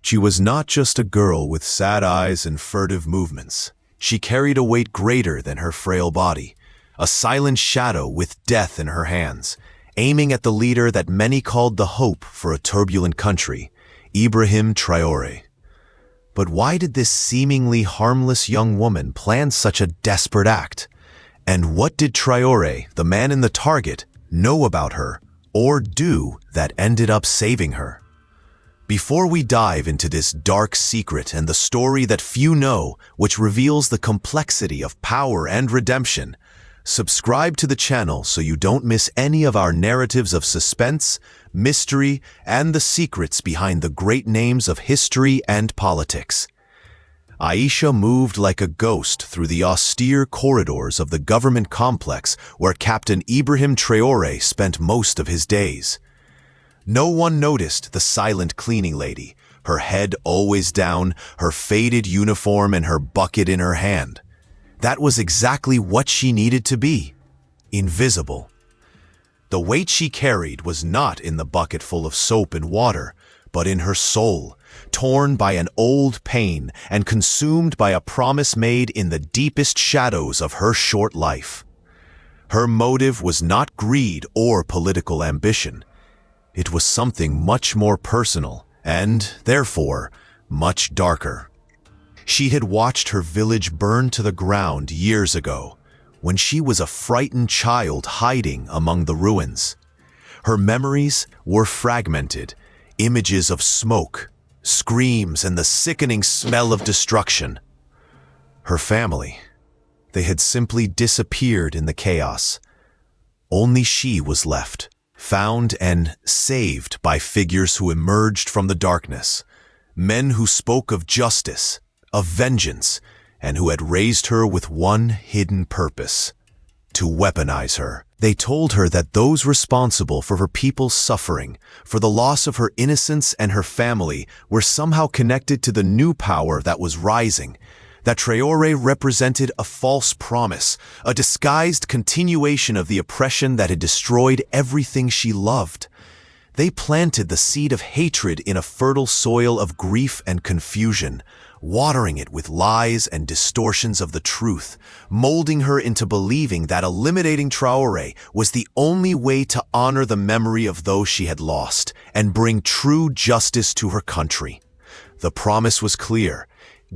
She was not just a girl with sad eyes and furtive movements. She carried a weight greater than her frail body, a silent shadow with death in her hands, aiming at the leader that many called the hope for a turbulent country, IBRAHIM Traoré. But why did this seemingly harmless young woman plan such a desperate act? And what did Traoré, the man in the target, know about her or do that ended up saving her? Before we dive into this dark secret and the story that few know, which reveals the complexity of power and redemption, subscribe to the channel so you don't miss any of our narratives of suspense, mystery, and the secrets behind the great names of history and politics. Aisha moved like a ghost through the austere corridors of the government complex where Captain IBRAHIM Traoré spent most of his days. No one noticed the silent cleaning lady, her head always down, her faded uniform and her bucket in her hand. That was exactly what she needed to be, invisible. The weight she carried was not in the bucket full of soap and water, but in her soul, torn by an old pain and consumed by a promise made in the deepest shadows of her short life. Her motive was not greed or political ambition. It was something much more personal and, therefore, much darker. She had watched her village burn to the ground years ago, when she was a frightened child hiding among the ruins. Her memories were fragmented, images of smoke, screams, and the sickening smell of destruction. Her family, they had simply disappeared in the chaos. Only she was left, found and saved by figures who emerged from the darkness, men who spoke of justice, of vengeance, and who had raised her with one hidden purpose: to weaponize her. They told her that those responsible for her people's suffering, for the loss of her innocence and her family, were somehow connected to the new power that was rising, that Traoré represented a false promise, a disguised continuation of the oppression that had destroyed everything she loved. They planted the seed of hatred in a fertile soil of grief and confusion, watering it with lies and distortions of the truth, molding her into believing that eliminating Traoré was the only way to honor the memory of those she had lost and bring true justice to her country. The promise was clear: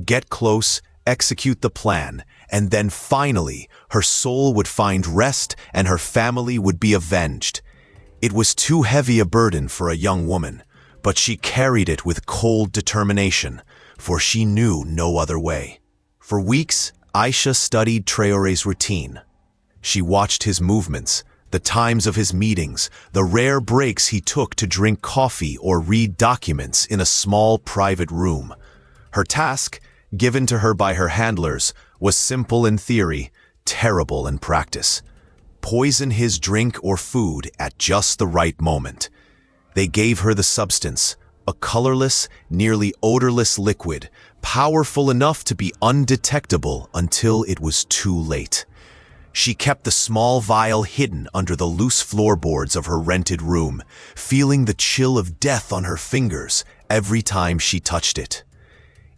get close, execute the plan, and then finally her soul would find rest and her family would be avenged. It was too heavy a burden for a young woman, but she carried it with cold determination, for she knew no other way. For weeks, Aisha studied Traoré's routine. She watched his movements, the times of his meetings, the rare breaks he took to drink coffee or read documents in a small private room. Her task, given to her by her handlers, was simple in theory, terrible in practice: poison his drink or food at just the right moment. They gave her the substance, a colorless, nearly odorless liquid, powerful enough to be undetectable until it was too late. She kept the small vial hidden under the loose floorboards of her rented room, feeling the chill of death on her fingers every time she touched it.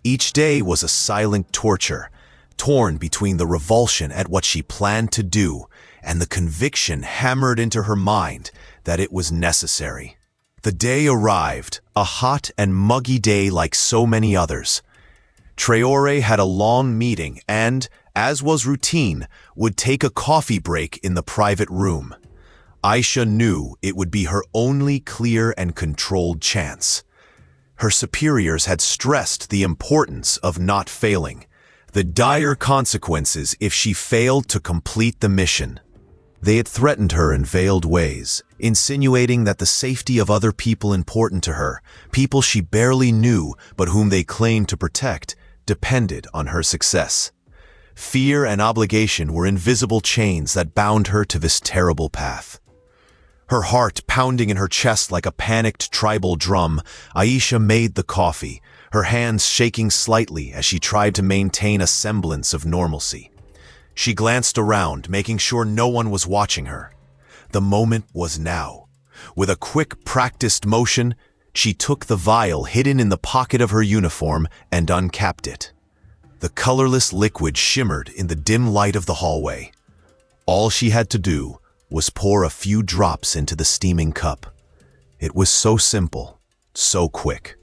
Each day was a silent torture, torn between the revulsion at what she planned to do and the conviction hammered into her mind that it was necessary. The day arrived, a hot and muggy day like so many others. Traoré had a long meeting and, as was routine, would take a coffee break in the private room. Aisha knew it would be her only clear and controlled chance. Her superiors had stressed the importance of not failing, the dire consequences if she failed to complete the mission. They had threatened her in veiled ways, insinuating that the safety of other people important to her, people she barely knew but whom they claimed to protect, depended on her success. Fear and obligation were invisible chains that bound her to this terrible path. Her heart pounding in her chest like a panicked tribal drum, Aisha made the coffee, her hands shaking slightly as she tried to maintain a semblance of normalcy. She glanced around, making sure no one was watching her. The moment was now. With a quick, practiced motion, she took the vial hidden in the pocket of her uniform and uncapped it. The colorless liquid shimmered in the dim light of the hallway. All she had to do was pour a few drops into the steaming cup. It was so simple, so quick.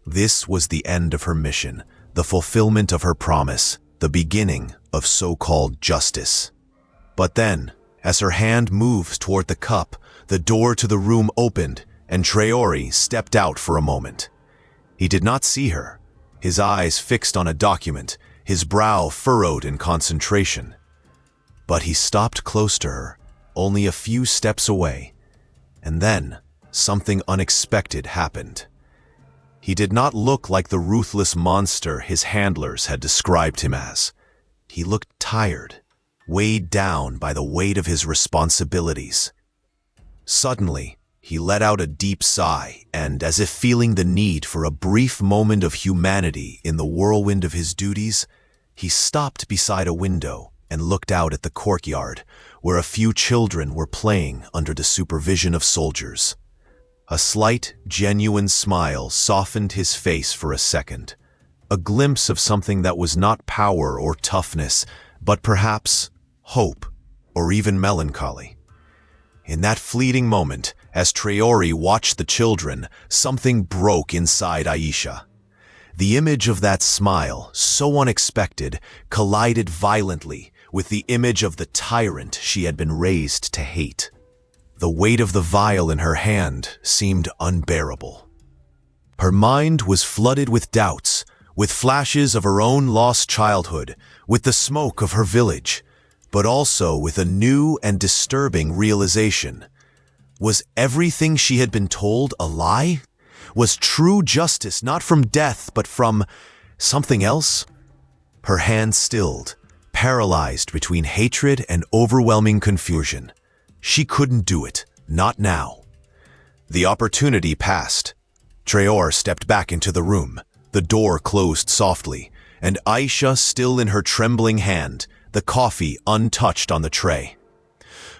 This was the end of her mission, the fulfillment of her promise, the beginning of so-called justice. But then, as her hand moved toward the cup, the door to the room opened, and Traore stepped out for a moment. He did not see her, his eyes fixed on a document, his brow furrowed in concentration. But he stopped close to her, only a few steps away, and then something unexpected happened. He did not look like the ruthless monster his handlers had described him as. He looked tired, weighed down by the weight of his responsibilities. Suddenly, he let out a deep sigh and, as if feeling the need for a brief moment of humanity in the whirlwind of his duties, he stopped beside a window and looked out at the courtyard, where a few children were playing under the supervision of soldiers. A slight, genuine smile softened his face for a second, a glimpse of something that was not power or toughness, but perhaps hope or even melancholy. In that fleeting moment, as Traore watched the children, something broke inside Aisha. The image of that smile, so unexpected, collided violently with the image of the tyrant she had been raised to hate. The weight of the vial in her hand seemed unbearable. Her mind was flooded with doubts, with flashes of her own lost childhood, with the smoke of her village, but also with a new and disturbing realization. Was everything she had been told a lie? Was true justice not from death, but from something else? Her hand stilled, paralyzed between hatred and overwhelming confusion. She couldn't do it, not now. The opportunity passed. Traore stepped back into the room. The door closed softly, and Aisha still in her trembling hand, the coffee untouched on the tray.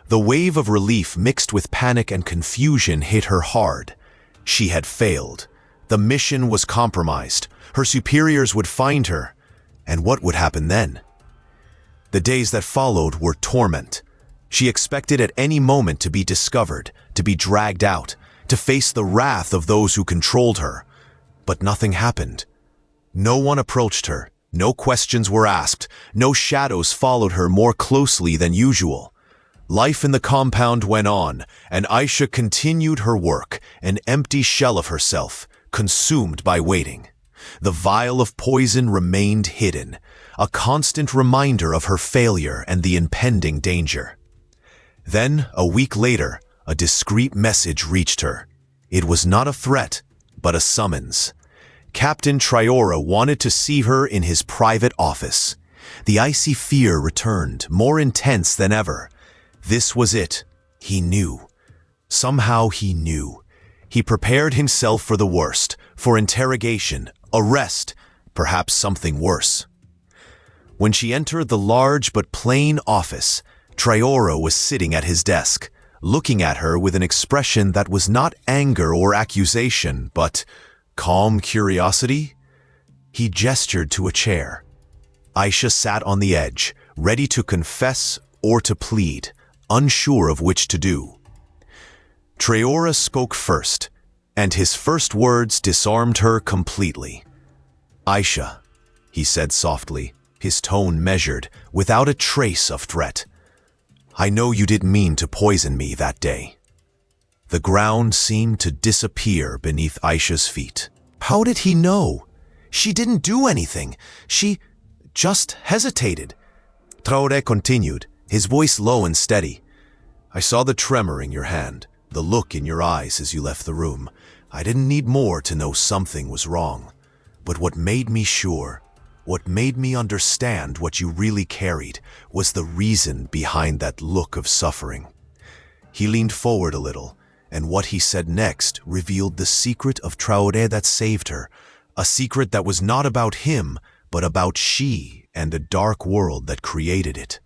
The wave of relief mixed with panic and confusion hit her hard. She had failed. The mission was compromised. Her superiors would find her. And what would happen then? The days that followed were torment. She expected at any moment to be discovered, to be dragged out, to face the wrath of those who controlled her. But nothing happened. No one approached her. No questions were asked. No shadows followed her more closely than usual. Life in the compound went on, and Aisha continued her work, an empty shell of herself, consumed by waiting. The vial of poison remained hidden, a constant reminder of her failure and the impending danger. Then, a week later, a discreet message reached her. It was not a threat, but a summons. Captain Traore wanted to see her in his private office. The icy fear returned, more intense than ever. This was it. He knew. Somehow he knew. He prepared himself for the worst, for interrogation, arrest, perhaps something worse. When she entered the large but plain office, Traore was sitting at his desk, looking at her with an expression that was not anger or accusation, but calm curiosity. He gestured to a chair. Aisha sat on the edge, ready to confess or to plead, unsure of which to do. Traore spoke first, and his first words disarmed her completely. "Aisha," he said softly, his tone measured, without a trace of threat. "I know you didn't mean to poison me that day." The ground seemed to disappear beneath Aisha's feet. How did he know? She didn't do anything. She just hesitated. Traore continued, his voice low and steady. "I saw the tremor in your hand, the look in your eyes as you left the room. I didn't need more to know something was wrong. But what made me sure, what made me understand what you really carried, was the reason behind that look of suffering." He leaned forward a little, and what he said next revealed the secret of Traore that saved her, a secret that was not about him, but about she and the dark world that created it.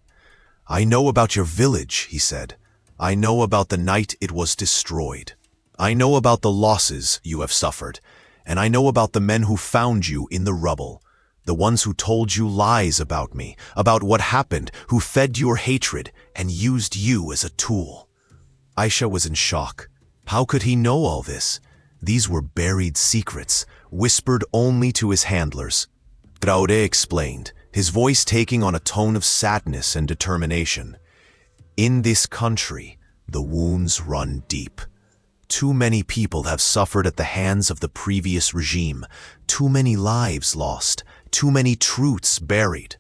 "I know about your village," he said. "I know about the night it was destroyed. I know about the losses you have suffered, and I know about the men who found you in the rubble, the ones who told you lies about me, about what happened, who fed your hatred and used you as a tool." Aisha was in shock. How could he know all this? These were buried secrets, whispered only to his handlers. Traoré explained, his voice taking on a tone of sadness and determination. "In this country, the wounds run deep. Too many people have suffered at the hands of the previous regime, too many lives lost, too many truths buried.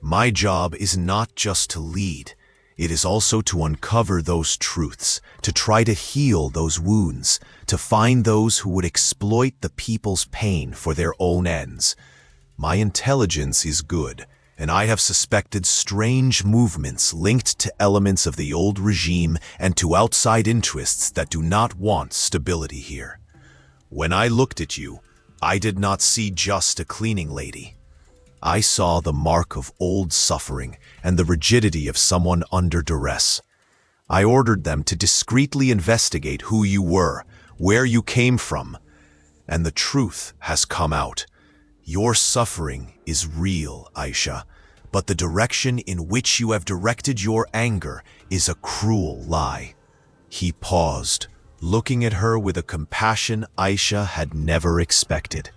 My job is not just to lead, it is also to uncover those truths, to try to heal those wounds, to find those who would exploit the people's pain for their own ends. My intelligence is good, and I have suspected strange movements linked to elements of the old regime and to outside interests that do not want stability here. When I looked at you, I did not see just a cleaning lady. I saw the mark of old suffering and the rigidity of someone under duress. I ordered them to discreetly investigate who you were, where you came from, and the truth has come out. Your suffering is real, Aisha, but the direction in which you have directed your anger is a cruel lie." He paused, looking at her with a compassion Aisha had never expected.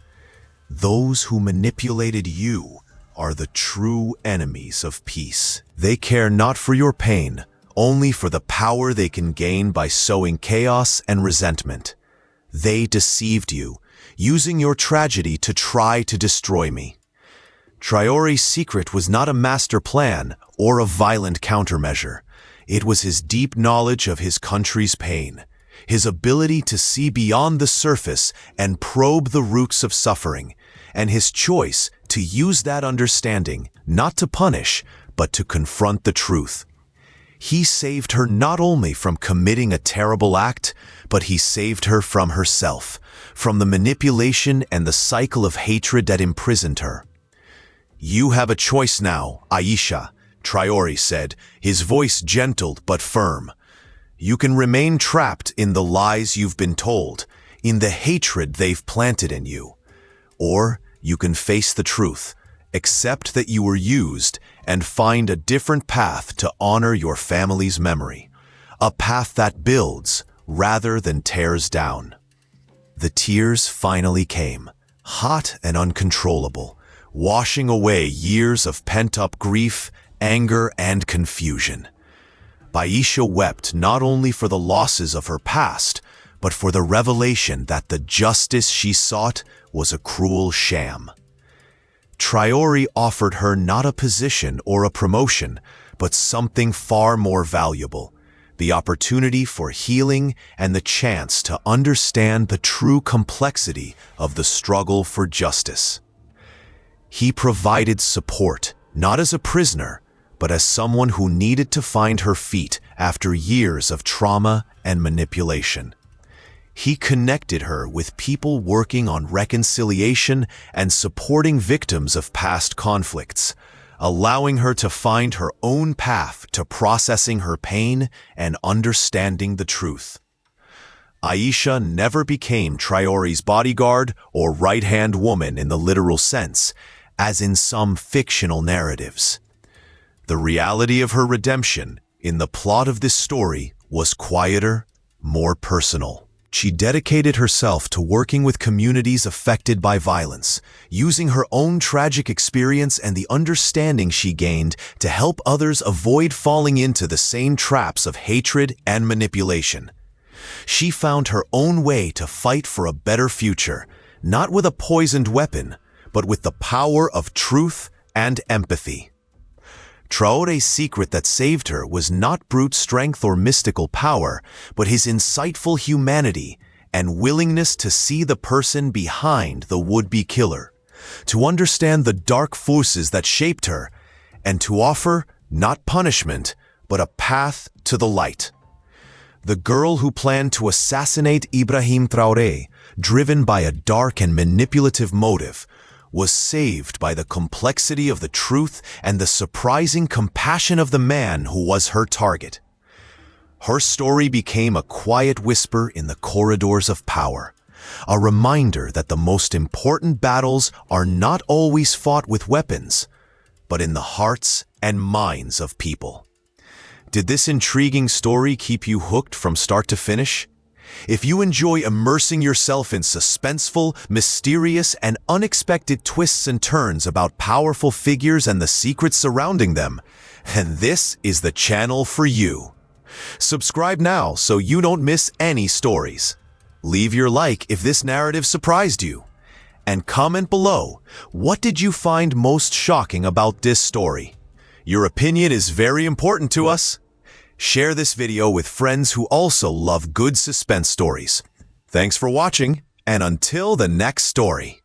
"Those who manipulated you are the true enemies of peace. They care not for your pain, only for the power they can gain by sowing chaos and resentment. They deceived you, using your tragedy to try to destroy me." Traoré's secret was not a master plan or a violent countermeasure. It was his deep knowledge of his country's pain, his ability to see beyond the surface and probe the roots of suffering, and his choice to use that understanding not to punish, but to confront the truth. He saved her not only from committing a terrible act, but he saved her from herself, from the manipulation and the cycle of hatred that imprisoned her. "You have a choice now, Aisha," Traoré said, his voice gentle but firm. "You can remain trapped in the lies you've been told, in the hatred they've planted in you. Or you can face the truth, accept that you were used, and find a different path to honor your family's memory. A path that builds rather than tears down." The tears finally came, hot and uncontrollable, washing away years of pent-up grief, anger, and confusion. Aisha wept not only for the losses of her past, but for the revelation that the justice she sought was a cruel sham. Traoré offered her not a position or a promotion, but something far more valuable, the opportunity for healing and the chance to understand the true complexity of the struggle for justice. He provided support, not as a prisoner, but as someone who needed to find her feet after years of trauma and manipulation. He connected her with people working on reconciliation and supporting victims of past conflicts, allowing her to find her own path to processing her pain and understanding the truth. Aisha never became Traoré's bodyguard or right-hand woman in the literal sense, as in some fictional narratives. The reality of her redemption in the plot of this story was quieter, more personal. She dedicated herself to working with communities affected by violence, using her own tragic experience and the understanding she gained to help others avoid falling into the same traps of hatred and manipulation. She found her own way to fight for a better future, not with a poisoned weapon, but with the power of truth and empathy. Traoré's secret that saved her was not brute strength or mystical power, but his insightful humanity and willingness to see the person behind the would-be killer, to understand the dark forces that shaped her, and to offer not punishment, but a path to the light. The girl who planned to assassinate Ibrahim Traoré, driven by a dark and manipulative motive, was saved by the complexity of the truth and the surprising compassion of the man who was her target. Her story became a quiet whisper in the corridors of power, a reminder that the most important battles are not always fought with weapons, but in the hearts and minds of people. Did this intriguing story keep you hooked from start to finish? If you enjoy immersing yourself in suspenseful, mysterious, and unexpected twists and turns about powerful figures and the secrets surrounding them, then this is the channel for you. Subscribe now so you don't miss any stories. Leave your like if this narrative surprised you. And comment below, what did you find most shocking about this story? Your opinion is very important to us. Share this video with friends who also love good suspense stories. Thanks for watching, and until the next story.